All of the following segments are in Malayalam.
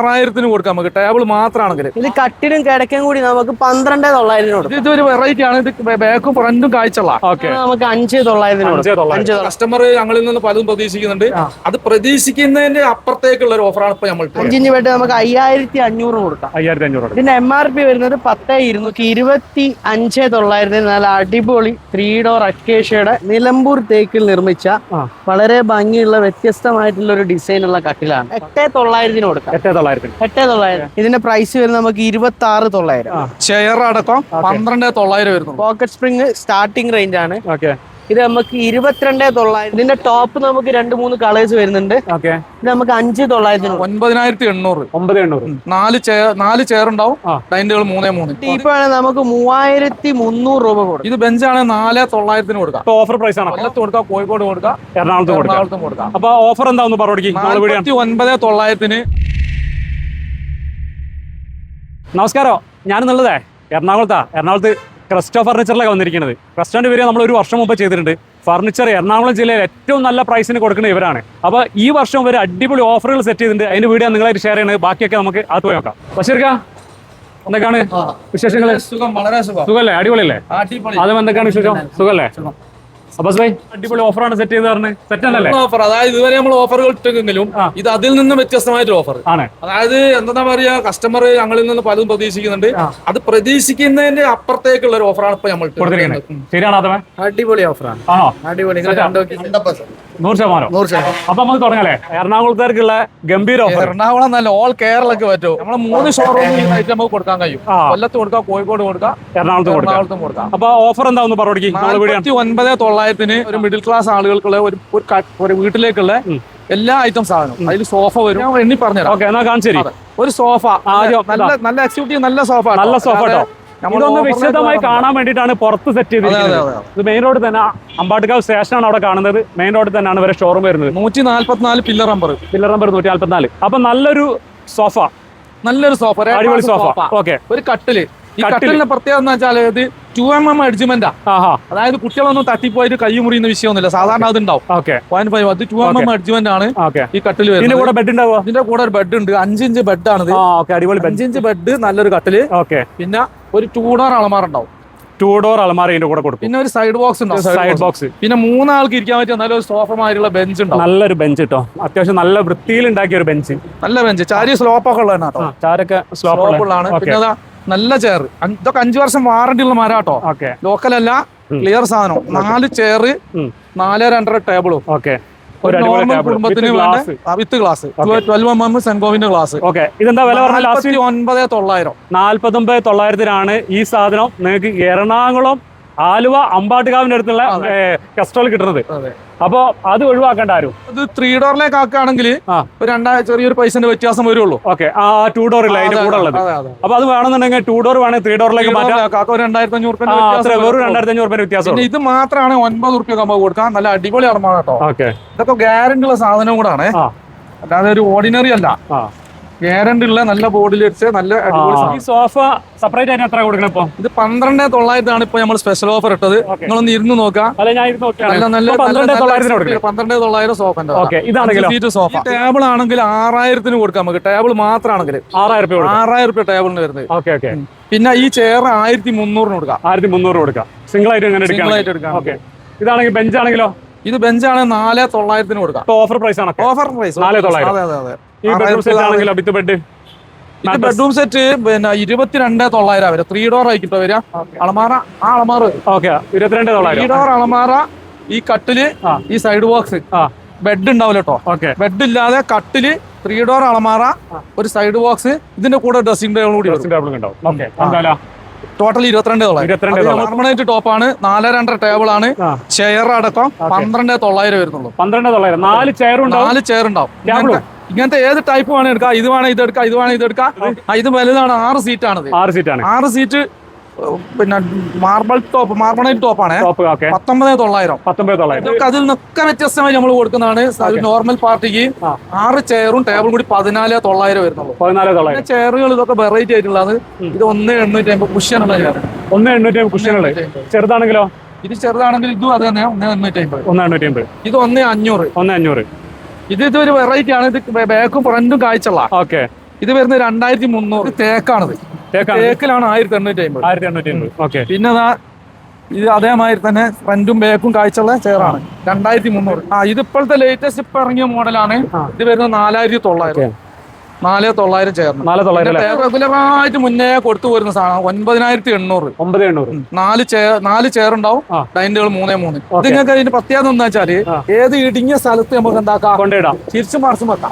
6000 കൊടുക്കാം നമുക്ക് ടേബിൾ മാത്രമാണെങ്കിൽ. ഇത് കട്ടിലും കിടക്കും കൂടി നമുക്ക് 12,900. ഇതൊരു വെറൈറ്റി ആണ്. ഇത് ബാക്കും ഫ്രണ്ടും കാഴ്ചയുള്ള നമുക്ക് 5,900. കസ്റ്റമർ ഞങ്ങളിൽ നിന്ന് പലതും പ്രതീക്ഷിക്കുന്നുണ്ട്. അത് പ്രതീക്ഷിക്കുന്നതിന്റെ അപ്പുറത്തേക്കുള്ള ഒരു ഓഫറാണ് ഇപ്പൊ നമ്മൾ 5 ഇഞ്ച് ബെഡ് നമുക്ക് 5,500 കൊടുക്കാം. 5,500. ഇതിന്റെ MRP വരുന്നത് 10,225,900. നല്ല അടിപൊളി 3 ഡോർ അക്കേഷ്യയുടെ നിലമ്പൂർ തേക്കിൽ നിർമ്മിച്ച വളരെ ഭംഗിയുള്ള വ്യത്യസ്തമായിട്ടുള്ള ഒരു ഡിസൈൻ ഉള്ള കട്ടിലാണ്. 8,900 കൊടുക്കാം. 8,900. ഇതിന്റെ പ്രൈസ് വരുന്നത് നമുക്ക് 26,900. ചെയർ അടക്കം 12,900 വരുന്നു. പോക്കറ്റ് സ്പ്രിംഗ് സ്റ്റാർട്ടിംഗ് റേഞ്ച് ആണ്. ഇത് നമുക്ക് 22,900. ഇതിന്റെ ടോപ്പ് നമുക്ക് 2-3 കളേഴ്സ് വരുന്നുണ്ട്. ഇത് നമുക്ക് 5,900. 9,800. 4 ചെയർ ഉണ്ടാവും. ഡൈനിങ്ങുകൾ 3-3. ടീപ്പാണ് നമുക്ക് 3,300 രൂപ കൊടുക്കും. ഇത് ബെഞ്ചാണ് 4,900 കൊടുക്കാം. ഓഫർ പ്രൈസ് ആണ്. കൊല്ലത്ത് കൊടുക്കാം, കോഴിക്കോട് കൊടുക്കാം, എറണാകുളത്തും കൊടുക്കാം. അപ്പൊ ഓഫർ എന്താന്ന് പറഞ്ഞു. 49,900. നമസ്കാരം, ഞാനെന്നുള്ളതേ എറണാകുളത്ത് ക്രിസ്റ്റോ ഫർണിച്ചറിലൊക്കെ വന്നിരിക്കുന്നത്. ക്രിസ്റ്റോന്റെ പേര് നമ്മൾ 1 വർഷം മുമ്പ് ചെയ്തിട്ടുണ്ട്. ഫർണിച്ചർ എറണാകുളം ജില്ലയിൽ ഏറ്റവും നല്ല പ്രൈസിന് കൊടുക്കുന്ന ഇവരാണ്. അപ്പോൾ ഈ വർഷം ഒരു അടിപൊളി ഓഫറുകൾ സെറ്റ് ചെയ്തിട്ടുണ്ട്. അതിന്റെ വീഡിയോ നിങ്ങളായിട്ട് ഷെയർ ചെയ്യുന്നത്. ബാക്കിയൊക്കെ നമുക്ക് അത് പോയി നോക്കാം. ബഷീർക്ക, എന്തൊക്കെയാണ് വിശേഷങ്ങൾ? സുഖല്ലേ? അടിപൊളിയല്ലേ? അതും എന്തൊക്കെയാണ് വിശേഷം? സുഖല്ലേ? അബ്ബാസ് ഭായ്, അടിപൊളി ഓഫറാണ് സെറ്റ് ചെയ്ത് പറഞ്ഞത്. സെറ്റ് അല്ലേ ഓഫർ? അതായത് ഇതുവരെ നമ്മൾ ഓഫറുകൾ ഇട്ടെങ്കിലും ഇത് അതിൽ നിന്ന് വ്യത്യസ്തമായിട്ടൊരു ഓഫർ ആണ്. അതായത് എന്താ പറയാ, കസ്റ്റമർ ഞങ്ങളിൽ നിന്ന് പലതും പ്രതീക്ഷിക്കുന്നുണ്ട്. അത് പ്രതീക്ഷിക്കുന്നതിന്റെ അപ്പുറത്തേക്കുള്ള ഒരു ഓഫറാണ് ഇപ്പൊ നമ്മൾ ശരിയാണ്. അടിപൊളി ഓഫറാണ്. അടിപൊളി 100%. അപ്പൊ നമുക്ക് തുടങ്ങല്ലേ? എറണാകുളത്തേക്കുള്ള ഗംഭീര ഓഫർ. എറണാകുളം നല്ല ഓൾ കേരളക്ക് പറ്റും. നമ്മളെ 3 ഷോറൂം നമുക്ക് കൊടുക്കാൻ കഴിയും. കൊല്ലത്ത് കൊടുക്കാം, കോഴിക്കോട് കൊടുക്കാം, എറണാകുളത്തും കൊടുക്കാം. അപ്പൊ ഓഫർ എന്താന്ന് പറഞ്ഞു. 49,900 ഒരു മിഡിൽ ക്ലാസ് ആളുകൾക്കുള്ള ഒരു വീട്ടിലേക്കുള്ള എല്ലാ ഐറ്റം സാധനവും. അതിൽ സോഫ വരും. ഞാൻ എണ്ണി പറഞ്ഞുതരാം. ഒരു സോഫ, നല്ല എക്സിക്യൂട്ടീവ്, നല്ല സോഫ കേട്ടോ. ഇതൊന്ന് വിശദമായി കാണാൻ വേണ്ടിയിട്ടാണ് പുറത്ത് സെറ്റ് ചെയ്തിരിക്കുന്നത്. ഇത് മെയിൻ റോഡ് തന്നെ, അമ്പാട്ടുകാവ് സ്റ്റേഷനാണ് അവിടെ കാണുന്നത്. മെയിൻ റോഡിൽ തന്നെയാണ് ഇവരെ ഷോറൂം വരുന്നത്. 144 പില്ലർ നമ്പർ 144. അപ്പൊ നല്ലൊരു സോഫ, അടിപൊളി സോഫ. ഓക്കെ, ഒരു കട്ടില്. ഈ കട്ടിലിന്റെ പ്രത്യേകത എന്ന് വെച്ചാൽ ഇത് 2mm എഡ്ജ്മെന്റാ. അതായത് കുട്ടികളൊന്നും തട്ടിപ്പോയിട്ട് കൈ മുറിയുന്ന വിഷയമൊന്നുമില്ല. സാധാരണ അത് ഉണ്ടാവും. 0.5. അത് 2mm എഡ്ജ്മെന്റ് ആണ് ഈ കട്ടില്. ഇതിന്റെ കൂടെ ബെഡ് ഉണ്ടാവുക. ഇതിന്റെ കൂടെ ഒരു ബെഡ് ഉണ്ട്. 5 ഇഞ്ച് ബെഡ് ആണ്. അടിപൊളി 5 ഇഞ്ച് ബെഡ്, നല്ലൊരു കട്ടില്. പിന്നെ ഒരു 2 ഡോർ അളമാര ഉണ്ടാവും. 2 ഡോർ അലമാര ഇതിന്റെ കൂടെ കൊടുക്കും. പിന്നെ ഒരു സൈഡ് ബോക്സ് ഉണ്ടാവും. Side box. പിന്നെ 3 ആൾക്ക് ഇരിക്കാൻ പറ്റിയ നല്ലൊരു സോഫ മാതിരിയുള്ള ബെഞ്ച് ഉണ്ടാവും. നല്ലൊരു ബെഞ്ച് കേട്ടോ. അത്യാവശ്യം നല്ല വൃത്തിയിൽ ഉണ്ടാക്കിയ ഒരു ബെഞ്ച്. നല്ല ബെഞ്ച്. ചാരി സ്ലോപ്പൊക്കെ ഉള്ളതാണ് കേട്ടോ. ചാരൊക്കെ സ്ലോപ്പുള്ളതാണ്. പിന്നെ നല്ല ചെയർ. ഇതൊക്കെ 5 വർഷം വാറണ്ടി ഉള്ള മരം കേട്ടോ. ലോക്കൽ അല്ല, ക്ലിയർ സാധനം. 4 ചെയർ, 4-2.5 ടേബിളും. കുടുംബത്തിന് വിത്ത് ഗ്ലാസ് 12mm സെൻകോവിന്റെ ഗ്ലാസ്. ഇതെന്താ വില പറഞ്ഞാൽ? 49,900. 49,900 ഈ സാധനം നിങ്ങൾക്ക് എറണാകുളം, ആലുവ, അമ്പാട്ടുകാവിന്റെ അടുത്തുള്ള കസ്റ്റോൾ കിട്ടുന്നത്. അപ്പൊ അത് ഒഴിവാക്കേണ്ട ആരും. ഇത് 3 ഡോറിലേക്ക് ആക്കുകയാണെങ്കിൽ ചെറിയൊരു പൈസന്റെ വ്യത്യാസം വരുള്ളൂ. 2 ഡോർ ഇല്ല അതിന്റെ കൂടെ ഉള്ളത്. അപ്പൊ അത് വേണമെന്നുണ്ടെങ്കിൽ 2 ഡോർ വേണമെങ്കിൽ 3 ഡോറിലേക്ക് മാറ്റാം. 2,500 വെറും 2,500 വ്യത്യാസം. ഇത് മാത്രമാണ് 9 റുപ്യ കൊടുക്കാം. നല്ല അടിപൊളി അളമാണ് കേട്ടോ. ഇതൊക്കെ ഗ്യാരണ്ടി ഉള്ള സാധനം കൂടാണ്, അല്ലാതെ ഒരു ഓർഡിനറി അല്ല. ഗ്യാരണ്ടി ഉള്ള നല്ല ബോർഡിൽ വെച്ച് നല്ല ഈ സോഫ സെപ്പറേറ്റ് ആയിട്ട് എത്ര കൊടുക്കണം? ഇപ്പൊ ഇത് 12,900 ആണ് ഇപ്പൊ നമ്മൾ സ്പെഷ്യൽ ഓഫർ ഇട്ടത്. നിങ്ങളൊന്ന് ഇരുന്ന് നോക്കാം. 12,900 സോഫ. ഇതാണെങ്കിലും സോഫ ടേബിൾ ആണെങ്കിൽ 6,000 കൊടുക്കാം നമുക്ക്. ടേബിൾ മാത്രമാണെങ്കിൽ 6,000 രൂപ ടേബിളിന് വരുന്നത്. പിന്നെ ഈ ചെയർ 1,300 കൊടുക്കാം. 1,300 കൊടുക്കാം. സിംഗിൾ ആയിട്ട് എടുക്കാം. ഇതാണെങ്കിൽ ബെഞ്ച് ആണെങ്കിലോ? ഇത് ബെഞ്ചാണ് 4,900 കൊടുക്കാം. ഓഫർ പ്രൈസ് ആണ്. Offer price 4,900. ഈ ബെഡ്റൂം സെറ്റ് ആണെങ്കിലോ? വിത്ത് ബെഡ് ബെഡ്റൂം സെറ്റ് പിന്നെ 22,900 വരെ. 3 ഡോർ ആയിട്ടോ വരിക. അളമാറ 22,900. 3 ഡോർ അളമാറ, ഈ കട്ടില്, ഈ സൈഡ് ബോക്സ്. ബെഡ് ഉണ്ടാവില്ല കേട്ടോ. ബെഡ് ഇല്ലാതെ കട്ടില്, 3 ഡോർ അളമാറ, ഒരു സൈഡ് ബോക്സ്. ഇതിന്റെ കൂടെ ഡ്രസ്സിംഗ് ടേബിൾ കൂടി ടോട്ടൽ 22,900. പെർമനന്റ് ടോപ്പാണ്. 4-2.5 ടേബിൾ ആണ്. ചെയർ അടക്കം 12,900 വരുന്നുള്ളൂ. 12,900. 4 ചെയർ ഉണ്ടാവും. ഇങ്ങനത്തെ ഏത് ടൈപ്പ് വേണം എടുക്കാം. ഇത് വേണം ഇതെടുക്കാം, ഇത് വേണം ഇതെടുക്കാം. ഇത് വലുതാണ്. 6 സീറ്റാണ്. 6 സീറ്റ്. പിന്നെ മാർബണൈറ്റ് ടോപ്പാണ്. 19,900. അതിൽ നിന്നൊക്കെ വ്യത്യസ്തമായി നമ്മൾ കൊടുക്കുന്നതാണ്. നോർമൽ പാർട്ടിക്ക് 6 ചെയറും ടേബിളും കൂടി 14,900 വരുന്നുള്ളൂ. ചെയറുകൾ ഇതൊക്കെ വെറൈറ്റി ആയിട്ടുള്ളത്. ഇത് 1,850 കുഷ്യനുള്ള ചെയർ. 1,850 കുഷ്യനുള്ള. ചെറുതാണെങ്കിലോ? ഇത് ചെറുതാണെങ്കിൽ ഇതും അത് തന്നെ 1,850. ഇത് 1,500. ഇതൊരു വെറൈറ്റി ആണ്. ഇത് ബാക്കും ഫ്രണ്ടും കാഴ്ചയുള്ള. ഇത് വരുന്നത് 2300 തേക്കാണിത്. തേക്കിലാണ് 1850. 1850. ഓക്കെ. പിന്നെ ഇത് അതേമാതിരി തന്നെ ഫ്രണ്ടും ബാക്കും കാഴ്ചയുള്ള ചെയറാണ് 2300. ഇത് ഇപ്പോഴത്തെ ലേറ്റസ്റ്റ് ഇപ്പൊ ഇറങ്ങിയ മോഡലാണ്. ഇത് വരുന്നത് 4900. 4900 ചെയറിന്. 4900 റെഗുലറായിട്ട് മുന്നേ കൊടുത്തു പോരുന്ന സാധനം 9800. 4 ചെയർ ഉണ്ടാവും. ഡൈനിങ്ങുകൾ 3-3. ഇത് നിങ്ങൾക്ക് അതിന്റെ പ്രത്യേകത എന്താ വെച്ചാല് ഏത് ഇടുങ്ങിയ സ്ഥലത്ത് നമുക്ക് എന്താക്കാം, കൊണ്ടിടാം, തിരിച്ചു മറിച്ചും വെക്കാം.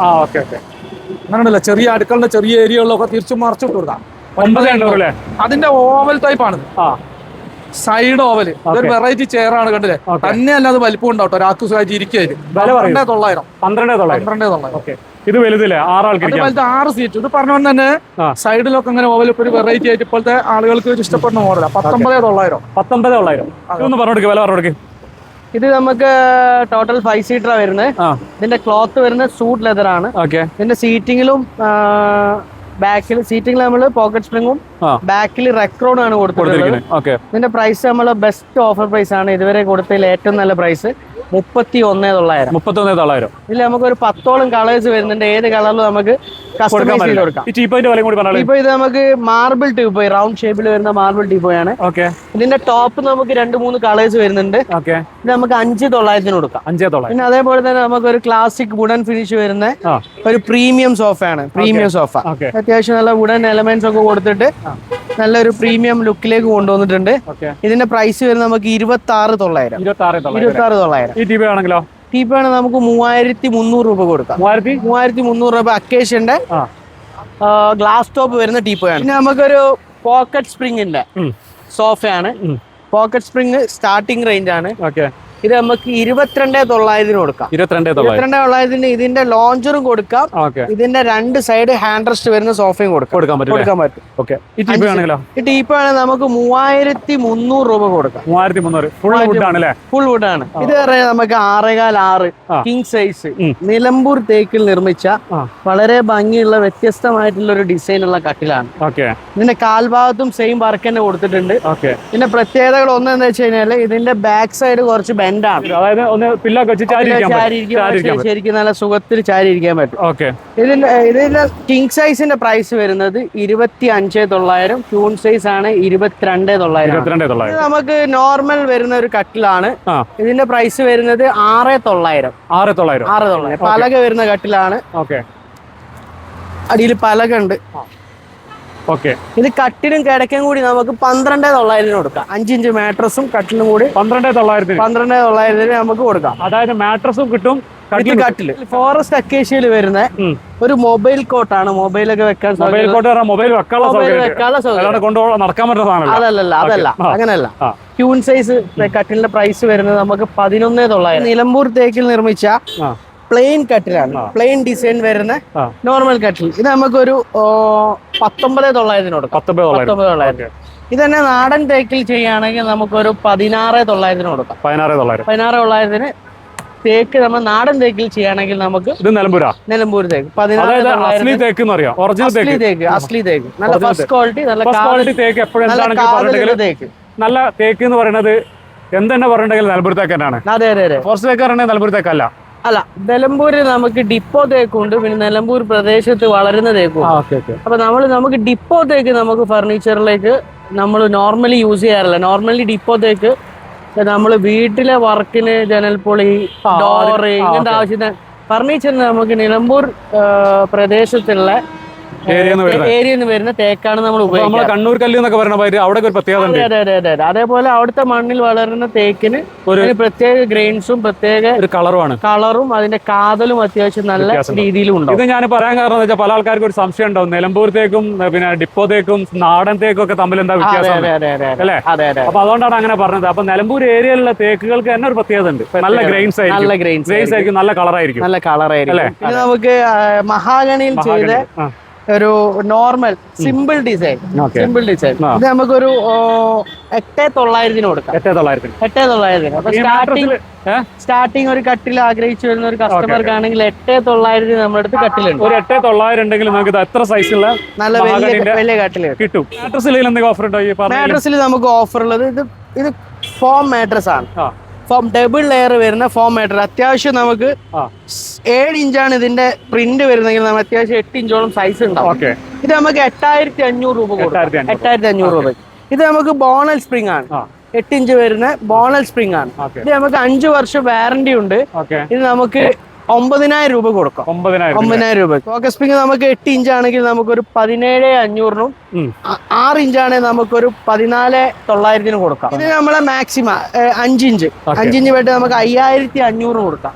അങ്ങനെയല്ല, ചെറിയ അടുക്കളുടെ ചെറിയ ഏരിയകളിലൊക്കെ തിരിച്ചു മറിച്ചിട്ട് കൊടുക്കാം. 900. അതിന്റെ ഓവൽ ടൈപ്പ് ആണ്. Side oval. ഇതൊരു വെറൈറ്റി ചെയർ ആണ്, കണ്ടില്ലേ? തന്നെയല്ല അത് വലിപ്പം ഉണ്ടാവും. ഒരാൾക്ക് സുഖമായിട്ട് ഇരിക്കുകയായിരുന്നു. 12,900. ഇത് വലുതില്ലേ? 6 ആൾക്ക് 6 സീറ്റ്. ഇത് പറഞ്ഞുകൊണ്ട് തന്നെ സൈഡിലൊക്കെ അങ്ങനെ ഓവൽ ഒരു വെറൈറ്റി ആയിട്ട് ഇപ്പോഴത്തെ ആളുകൾക്ക് ഒരു ഇഷ്ടപ്പെടുന്ന മോഡലാണ്. 19,900. 19,900. ഇതൊന്ന് പറഞ്ഞു വില പറഞ്ഞു. ഇത് നമുക്ക് ടോട്ടൽ 5 സീറ്ററാണ് വരുന്നത്. ഇതിന്റെ ക്ലോത്ത് വരുന്നത് സൂട്ട് ലെതർ ആണ്. ഇതിന്റെ സീറ്റിംഗിലും ബാക്കിൽ സീറ്റിംഗിൽ നമ്മൾ പോക്കറ്റ് സ്പ്രിങ്ങും ബാക്കിൽ റെക്രോൺ ആണ് കൊടുത്തിട്ടുള്ളത്. ഇതിന്റെ പ്രൈസ് നമ്മൾ ബെസ്റ്റ് ഓഫർ പ്രൈസ് ആണ് ഇതുവരെ കൊടുത്തതിൽ ഏറ്റവും നല്ല പ്രൈസ് 31,900. ഇതിൽ നമുക്ക് ഒരു 10ഓളം കളേഴ്സ് വരുന്നുണ്ട്. ഏത് കളറിലും നമുക്ക് കസ്റ്റമൈസ് ചെയ്ത് കൊടുക്കാം. ഇപ്പൊ ഇത് നമുക്ക് മാർബിൾ ടീപ്പോയ്, റൗണ്ട് ഷേപ്പിൽ വരുന്ന മാർബിൾ ടീപ്പോയ് ആണ്. ഇതിന്റെ ടോപ്പ് നമുക്ക് 2-3 കളേഴ്സ് വരുന്നുണ്ട്. ഇത് നമുക്ക് 5,900 കൊടുക്കാം. പിന്നെ അതേപോലെ തന്നെ നമുക്ക് ഒരു ക്ലാസിക് വുഡൻ ഫിനിഷ് വരുന്ന ഒരു പ്രീമിയം സോഫ ആണ്. പ്രീമിയം സോഫ അത്യാവശ്യം നല്ല വുഡൻ എലമെന്റ്സ് ഒക്കെ കൊടുത്തിട്ട് നല്ലൊരു പ്രീമിയം ലുക്കിലേക്ക് കൊണ്ടുവന്നിട്ടുണ്ട്. ഇതിന്റെ പ്രൈസ് വരുന്നത് നമുക്ക് 26,900. 26,900. ടീപ്പാണ് നമുക്ക് 3,300 രൂപ കൊടുക്കാം. 3,300 രൂപ അക്കേഷ്യന്റെ ഗ്ലാസ് ടോപ്പ് വരുന്ന ടീപ്പാണ്. പിന്നെ നമുക്കൊരു പോക്കറ്റ് സ്പ്രിങ്ങിന്റെ സോഫയാണ്. പോക്കറ്റ് സ്പ്രിങ് സ്റ്റാർട്ടിംഗ് റേഞ്ച് ആണ്. ഇത് നമുക്ക് 22,900 കൊടുക്കാം. 22,900 ഇതിന്റെ ലോഞ്ചറും കൊടുക്കാം. ഇതിന്റെ 2 സൈഡ് ഹാൻഡ് റെസ്റ്റ് വരുന്ന സോഫയും കൊടുക്കാൻ പറ്റും. ഈ ടീപ്പാണ് നമുക്ക് 3,300 രൂപ കൊടുക്കാം. 3,300 ഫുൾ വുഡ് ആണ്. ഇത് നമുക്ക് 6.5 കിങ് സൈസ് നിലമ്പൂർ തേക്കിൽ നിർമ്മിച്ച വളരെ ഭംഗിയുള്ള വ്യത്യസ്തമായിട്ടുള്ള ഒരു ഡിസൈൻ ഉള്ള കട്ടിലാണ്. ഇതിന്റെ കാൽഭാഗത്തും സെയിം വർക്ക് തന്നെ കൊടുത്തിട്ടുണ്ട്. ഇതിന്റെ പ്രത്യേകതകൾ ഒന്നെന്ന് വെച്ച് കഴിഞ്ഞാല് ഇതിന്റെ ബാക്ക് സൈഡ് കുറച്ച് ശരിക്കും നല്ല സുഖത്തിൽ ചാരി ഇരിക്കാൻ പറ്റും. ഇതിന്റെ കിങ് സൈസിന്റെ പ്രൈസ് വരുന്നത് 25,900. ക്യൂൺ സൈസ് ആണ് 22,900. നമുക്ക് നോർമൽ വരുന്ന ഒരു കട്ടിലാണ്. ഇതിന്റെ പ്രൈസ് വരുന്നത് 6,900. പലക വരുന്ന കട്ടിലാണ്. അടിയിൽ പലക ഉണ്ട്. ഇത് കട്ടിലും കിടക്കും കൂടി നമുക്ക് 12,900 കൊടുക്കാം. 5 ഇഞ്ച് മാട്രസും കട്ടിലും കൂടി 12,900 നമുക്ക് കൊടുക്കാം. അതായത് മാട്രസും കിട്ടും, കട്ടില്. ഫോറസ്റ്റ് അക്കേഷ്യയിൽ വരുന്ന ഒരു മൊബൈൽ കോട്ടാണ്. മൊബൈലൊക്കെ വെക്കാൻ അതല്ല അങ്ങനെയല്ല. ക്യൂൺ സൈസ് കട്ടിലിന്റെ പ്രൈസ് വരുന്നത് നമുക്ക് 11,900. നിലമ്പൂർ തേക്കിൽ നിർമ്മിച്ച പ്ലെയിൻ കട്ടിലാണ്. പ്ലെയിൻ ഡിസൈൻ വരുന്ന നോർമൽ കട്ടിൽ. ഇത് നമുക്കൊരു 19,900 കൊടുക്കാം. 19,900. ഇത് തന്നെ നാടൻ തേക്കിൽ ചെയ്യുകയാണെങ്കിൽ നമുക്കൊരു 16,900 കൊടുക്കാം. 16,900 തേക്ക് നമ്മൾ നാടൻ തേക്കിൽ ചെയ്യുകയാണെങ്കിൽ നമുക്ക് നിലമ്പൂർ തേക്ക് 16,900 തേക്ക്. അസ്ലി തേക്ക് നല്ല ഫസ്റ്റ് ക്വാളിറ്റി, നല്ല തേക്ക്. നല്ല തേക്ക് എന്ന് പറയുന്നത് എന്തെന്നെ പറഞ്ഞിട്ടുണ്ടെങ്കിൽ നിലമ്പൂർ തേക്ക് തന്നെയാണ്. അതെ. ഫോറസ്റ്റ് തേക്ക് പറഞ്ഞാൽ നിലമ്പൂർ തേക്കല്ല. നിലമ്പൂര് നമുക്ക് ഡിപ്പോ തേക്കുണ്ട്. പിന്നെ നിലമ്പൂർ പ്രദേശത്ത് വളരുന്ന തേക്കും. അപ്പൊ നമുക്ക് ഡിപ്പോ തേക്ക് നമുക്ക് ഫർണിച്ചറിലേക്ക് നമ്മൾ നോർമലി യൂസ് ചെയ്യാറില്ല. നോർമലി ഡിപ്പോ തേക്ക് നമ്മൾ വീട്ടിലെ വർക്കിന്, ജനൽപ്പൊളി, ഡോറ്, ഇങ്ങനത്തെ ആവശ്യത്തിന് ഫർണിച്ചറിന് നമുക്ക് നിലമ്പൂർ പ്രദേശത്തുള്ള ഏരിയന്ന് വരുന്ന തേക്കാണ് നമ്മൾ ഉപയോഗിക്കുന്നത്. കണ്ണൂർ കല്ല് എന്നൊക്കെ പറയുന്ന അവിടെ ഒരു പ്രത്യേകത. അതേപോലെ അവിടുത്തെ മണ്ണിൽ വളരുന്ന തേക്കിന് ഒരു പ്രത്യേക ഗ്രെയിൻസും പ്രത്യേക കളറും അതിന്റെ കാതലും അത്യാവശ്യം നല്ല രീതിയിലും ഉണ്ടാവും. ഇത് ഞാൻ പറയാൻ കാരണം എന്ന് വെച്ചാൽ പല ആൾക്കാർക്കും ഒരു സംശയം ഉണ്ടാവും, നിലമ്പൂർ തേക്കും പിന്നെ ഡിപ്പോ തേക്കും നാടൻ തേക്കും ഒക്കെ തമ്മിൽ എന്താ വ്യത്യാസം അല്ലേ? അപ്പൊ അതുകൊണ്ടാണ് അങ്ങനെ പറഞ്ഞത്. അപ്പൊ നിലമ്പൂർ ഏരിയയിലുള്ള തേക്കുകൾക്ക് തന്നെ ഒരു പ്രത്യേകത ഉണ്ട്. നല്ല ഗ്രെയിൻസ് ആയിരിക്കും, നല്ല കളറായിരിക്കും. നമുക്ക് മഹാഗണിയിൽ ചെയ്ത ഒരു നോർമൽ സിമ്പിൾ ഡിസൈൻ. ഇത് നമുക്കൊരു 8,900 കൊടുക്കാം. 8,900. സ്റ്റാർട്ടിങ് ഒരു കട്ടിൽ ആഗ്രഹിച്ചു വരുന്ന ഒരു കസ്റ്റമർക്ക് ആണെങ്കിൽ 8,900 നമ്മുടെ അടുത്ത് കട്ടിലുണ്ട്. ഒരു 8,900 ഉണ്ടെങ്കിൽ നമുക്ക് എത്ര സൈസുള്ള നല്ല വലിയ കട്ടിൽ കിട്ടും. മാട്രസിൽ നമുക്ക് ഓഫർ ഉള്ളത് ഇത് ഫോം മാട്രസ് ആണ്. ഡബിൾ ലെയർ വരുന്ന ഫോം മാറ്റർ. അത്യാവശ്യം നമുക്ക് 7 ഇഞ്ചാണ് ഇതിന്റെ പ്രിന്റ് വരുന്നെങ്കിൽ നമ്മൾ അത്യാവശ്യം 8 ഇഞ്ചോളം സൈസ് ഉണ്ടാവും. ഇത് നമുക്ക് 8500 രൂപ കൊടുക്കും. 8500 രൂപ. ഇത് നമുക്ക് ബോണൽ സ്പ്രിംഗ് ആണ്, 8 ഇഞ്ച് വരുന്ന ബോണൽ സ്പ്രിംഗ് ആണ്. ഇത് നമുക്ക് 5 വർഷം വാറന്റി ഉണ്ട്. ഇത് നമുക്ക് 9000 രൂപ കൊടുക്കാം. 9000 രൂപ. ഫോക്കസ് സ്പ്രിംഗ് നമുക്ക് 8 ഇഞ്ച് ആണെങ്കിൽ നമുക്കൊരു 17500 6 ഇഞ്ചാണെങ്കിൽ നമുക്കൊരു 14900 കൊടുക്കാം. ഇത് നമ്മളെ മാക്സിമം 5 ഇഞ്ച് വേണ്ടി നമുക്ക് 5500 കൊടുക്കാം.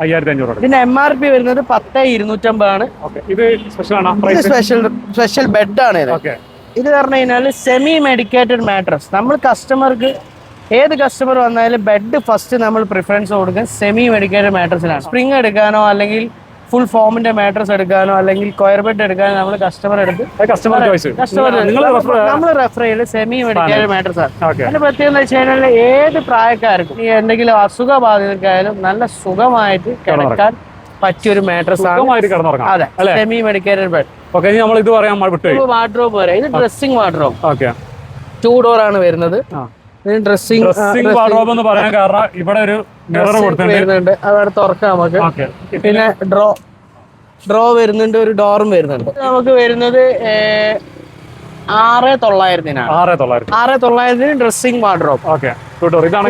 ഇതിന്റെ MRP വരുന്നത് 10250 ആണ്. ഇത് സ്പെഷ്യൽ ബെഡ് ആണ് ഇത്. ഇത് പറഞ്ഞു കഴിഞ്ഞാൽ സെമി മെഡിക്കേറ്റഡ് മാട്രസ്. നമ്മൾ കസ്റ്റമർക്ക് ഏത് കസ്റ്റമർ വന്നാലും ബെഡ് ഫസ്റ്റ് നമ്മൾ പ്രിഫറൻസ് കൊടുക്കുക സെമി മെഡിക്കേറ്റഡ് മാട്രസിനാണ്. സ്പ്രിംഗ് എടുക്കാനോ അല്ലെങ്കിൽ ഫുൾ ഫോമിന്റെ മാട്രസ് എടുക്കാനോ അല്ലെങ്കിൽ സ്ക്വയർ ബെഡ് എടുക്കാനോ നമ്മൾ കസ്റ്റമർ നമ്മൾ റെഫർ ചെയ്യുന്നത് സെമി മെഡിക്കേറ്റഡ് മാട്രസ് ആണ്. അതിന്റെ പ്രത്യേകത എന്ന് വെച്ച് കഴിഞ്ഞാൽ ഏത് പ്രായക്കാർക്കും ഈ എന്തെങ്കിലും അസുഖബാധിതർക്കായാലും നല്ല സുഖമായിട്ട് കിടക്കാൻ പറ്റിയൊരു മാട്രസ് ആണ്. അതെ, സെമി മെഡിക്കേറ്റഡ് ബെഡ്. വാർഡ്രോബ് വരെ ഇത് ഡ്രസ്സിംഗ് വാർഡ്രോബ് 2 ഡോർ ആണ് വരുന്നത്. ഡ്രസ്സിംഗ് വാർഡ്രോബ് എന്ന് പറയാൻ കാരണം ഇവിടെ ഒരു മിറർ കൊടുത്തിട്ടുണ്ട്, അവിടെ തുറക്കാം നമുക്ക്. പിന്നെ ഡ്രോ വരുന്നുണ്ട്, ഒരു ഡോറും വരുന്നുണ്ട്. നമുക്ക് വരുന്നത് 6900 ഡ്രസ്സിംഗ് വാർഡ്രോബ്.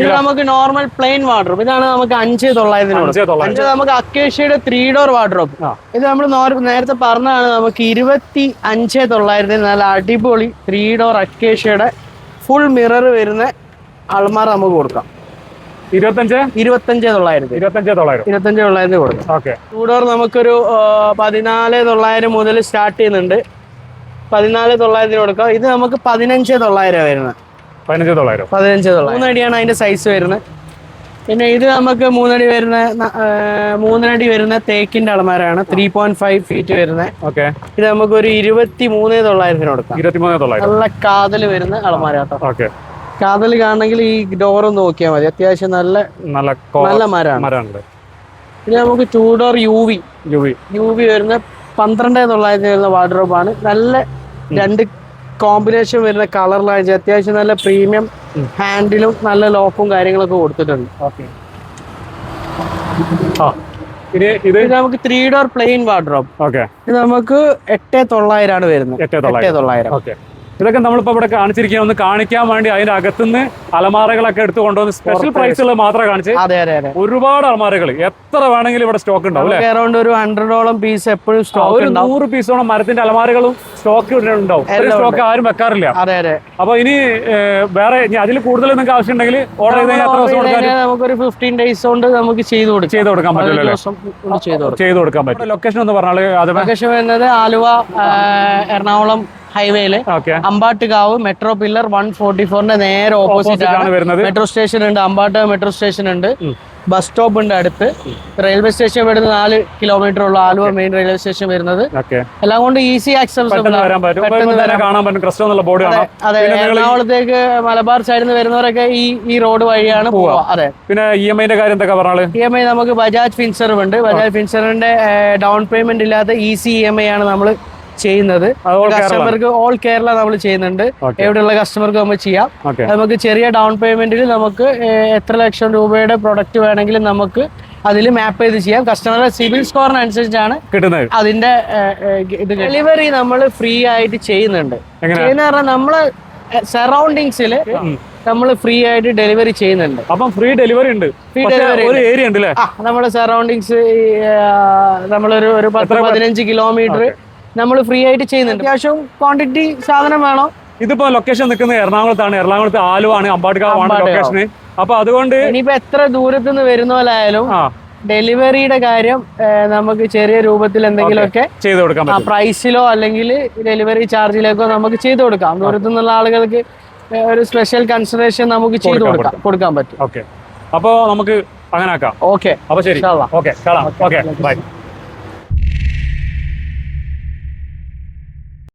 ഇത് നമുക്ക് നോർമൽ പ്ലെയിൻ വാർഡ്രോബ്. ഇതാണ് നമുക്ക് 5900. നമുക്ക് അക്കേഷ്യയുടെ 3 ഡോർ വാർഡ്രോബ്. ഇത് നമ്മൾ നേരത്തെ പറഞ്ഞതാണ്. നമുക്ക് 25900 നല്ല അടിപൊളി 3 ഡോർ അക്കേഷ്യയുടെ ഫുൾ മിറർ വരുന്ന അൾമാർ നമുക്ക് കൊടുക്കാം. 25900 കൊടുക്കാം. 2 ഡോർ നമുക്കൊരു 14900 മുതൽ സ്റ്റാർട്ട് ചെയ്യുന്നുണ്ട്. 14900 കൊടുക്കാം. ഇത് നമുക്ക് 15900 വരുന്നത്. 15900 3 അടിയാണ് അതിന്റെ സൈസ് വരുന്നത്. പിന്നെ ഇത് നമുക്ക് 3 അടി വരുന്ന തേക്കിന്റെ അളമാരാണ്. 3.5 ഫീറ്റ് വരുന്നത്. ഇത് നമുക്ക് ഒരു 23900 കൊടുക്കാം. നല്ല കാതൽ വരുന്ന അളമാരാട്ടോ. കാതൽ കാണണമെങ്കിൽ ഈ ഡോറും നോക്കിയാൽ മതി. അത്യാവശ്യം നല്ല മരമാണ്. ഇത് നമുക്ക് 2 ഡോർ UV വരുന്ന 12900 വരുന്ന വാർഡ്രോബാണ്. നല്ല 2 കോമ്പിനേഷൻ വരുന്ന കളറിലാണ്. അത്യാവശ്യം നല്ല പ്രീമിയം ഹാൻഡിലും നല്ല ലോക്കും കാര്യങ്ങളൊക്കെ കൊടുത്തിട്ടുണ്ട്. ഇത് നമുക്ക് 3 ഡോർ പ്ലെയിൻ വാർഡ്രോബ്. ഇത് നമുക്ക് 8900 ആണ് വരുന്നത്. 8900. ഇതൊക്കെ നമ്മളിപ്പോ ഇവിടെ കാണിച്ചിരിക്കുക ഒന്ന് കാണിക്കാൻ വേണ്ടി അതിന്റെ അകത്തുനിന്ന് അലമാരകളൊക്കെ എടുത്ത് കൊണ്ടുവന്ന് സ്പെഷ്യൽ പ്രൈസുകൾ മാത്രമേ കാണിച്ച്. ഒരുപാട് അലമാരകൾ എത്ര വേണമെങ്കിലും ഇവിടെ സ്റ്റോക്ക് ഉണ്ടാവും. അറൗണ്ട് ഒരു 100ഓളം പീസ് എപ്പോഴും സ്റ്റോക്ക്. 100 പീസോളം മരത്തിന്റെ അലമാരകളും സ്റ്റോക്ക് ഉണ്ടാവും. സ്റ്റോക്ക് ആരും വെക്കാറില്ല. അപ്പൊ ഇനി വേറെ അതിൽ കൂടുതൽ നിങ്ങൾക്ക് ആവശ്യം ഉണ്ടെങ്കിൽ ഓർഡർ ചെയ്ത് നമുക്കൊരു 15 days കൊണ്ട് നമുക്ക് ചെയ്ത് കൊടുക്കാൻ പറ്റും. ലൊക്കേഷൻ എന്ന് പറഞ്ഞാൽ ലൊക്കേഷൻ വരുന്നത് ആലുവ എറണാകുളം ഹൈവേയില് അമ്പാട്ടുകാവ് മെട്രോ പില്ലർ 144 നേരെ ഓപ്പോസിറ്റ് ആണ് വരുന്നത്. മെട്രോ സ്റ്റേഷൻ ഉണ്ട്, അമ്പാട്ട് മെട്രോ സ്റ്റേഷൻ ഉണ്ട്, ബസ് സ്റ്റോപ്പ് ഉണ്ട് അടുത്ത്. റെയിൽവേ സ്റ്റേഷൻ വരുന്നത് 4 കിലോമീറ്റർ ഉള്ള ആലുവ മെയിൻ റെയിൽവേ സ്റ്റേഷൻ വരുന്നത്. എല്ലാം കൊണ്ട് ഈസി ആക്സസ്. അതെ, എറണാകുളത്തേക്ക് മലബാർ സൈഡിൽ നിന്ന് വരുന്നവരൊക്കെ ഈ റോഡ് വഴിയാണ് പോവുക. അതെ. പിന്നെ EMI കാര്യം എന്തൊക്കെ പറഞ്ഞാൽ EMI നമുക്ക് ബജാജ് ഫിൻസർവ് ഉണ്ട്. ബജാജ് ഫിൻസറിന്റെ ഡൗൺ പേയ്മെന്റ് ഇല്ലാത്ത ഈസി EMI ആണ് നമ്മൾ ചെയ്യുന്നത്. കസ്റ്റമർക്ക് ഓൾ കേരള നമ്മൾ ചെയ്യുന്നുണ്ട്. എവിടെയുള്ള കസ്റ്റമർക്ക് നമുക്ക് ചെയ്യാം. നമുക്ക് ചെറിയ ഡൗൺ പേയ്മെന്റിൽ നമുക്ക് എത്ര ലക്ഷം രൂപയുടെ പ്രൊഡക്റ്റ് വേണമെങ്കിലും നമുക്ക് അതിൽ മാപ്പ് ചെയ്ത് ചെയ്യാം. കസ്റ്റമറുടെ സിവിൽ സ്കോറിനനുസരിച്ചാണ് കിട്ടുന്നത്. അതിന്റെ ഡെലിവറി നമ്മൾ ഫ്രീ ആയിട്ട് ചെയ്യുന്നുണ്ട്. നമ്മള് സറൗണ്ടിങ്സിൽ നമ്മൾ ഫ്രീ ആയിട്ട് ഡെലിവറി ചെയ്യുന്നുണ്ട്. അപ്പം ഫ്രീ ഡെലിവറി ഉണ്ട്. ഒരു ഏരിയ ഉണ്ട് അല്ലേ? നമ്മുടെ സറൗണ്ടിങ്സ് നമ്മളൊരു 10-15 കിലോമീറ്റർ നമ്മൾ ഫ്രീ ആയിട്ട് ചെയ്യുന്നുണ്ട്. അത്യാവശ്യം ക്വാണ്ടിറ്റി സാധനം വേണോ. ഇതിപ്പോ ലൊക്കേഷൻ നിൽക്കുന്നത് എറണാകുളത്താണ്. എറണാകുളത്ത് ആലുവാണ്, അമ്പാട്ടുകാവാണ് ലൊക്കേഷൻ. അപ്പൊ അതുകൊണ്ട് ഇനിയിപ്പോ എത്ര ദൂരത്ത് നിന്ന് വരുന്ന പോലായാലും ഡെലിവറിയുടെ കാര്യം നമുക്ക് ചെറിയ രൂപത്തിൽ എന്തെങ്കിലുമൊക്കെ ചെയ്ത് കൊടുക്കാം. പ്രൈസിലോ അല്ലെങ്കിൽ ഡെലിവറി ചാർജിലേക്കോ നമുക്ക് ചെയ്ത് കൊടുക്കാം. ദൂരത്തു നിന്നുള്ള ആളുകൾക്ക് ഒരു സ്പെഷ്യൽ കൺസിഡറേഷൻ നമുക്ക് ചെയ്ത് കൊടുക്കാൻ പറ്റും. ഓക്കെ, അപ്പൊ നമുക്ക് അങ്ങനെ ആക്കാം. ഓക്കെ, അപ്പൊ ശരി. ഓക്കെ, കാണാം. Okay, by.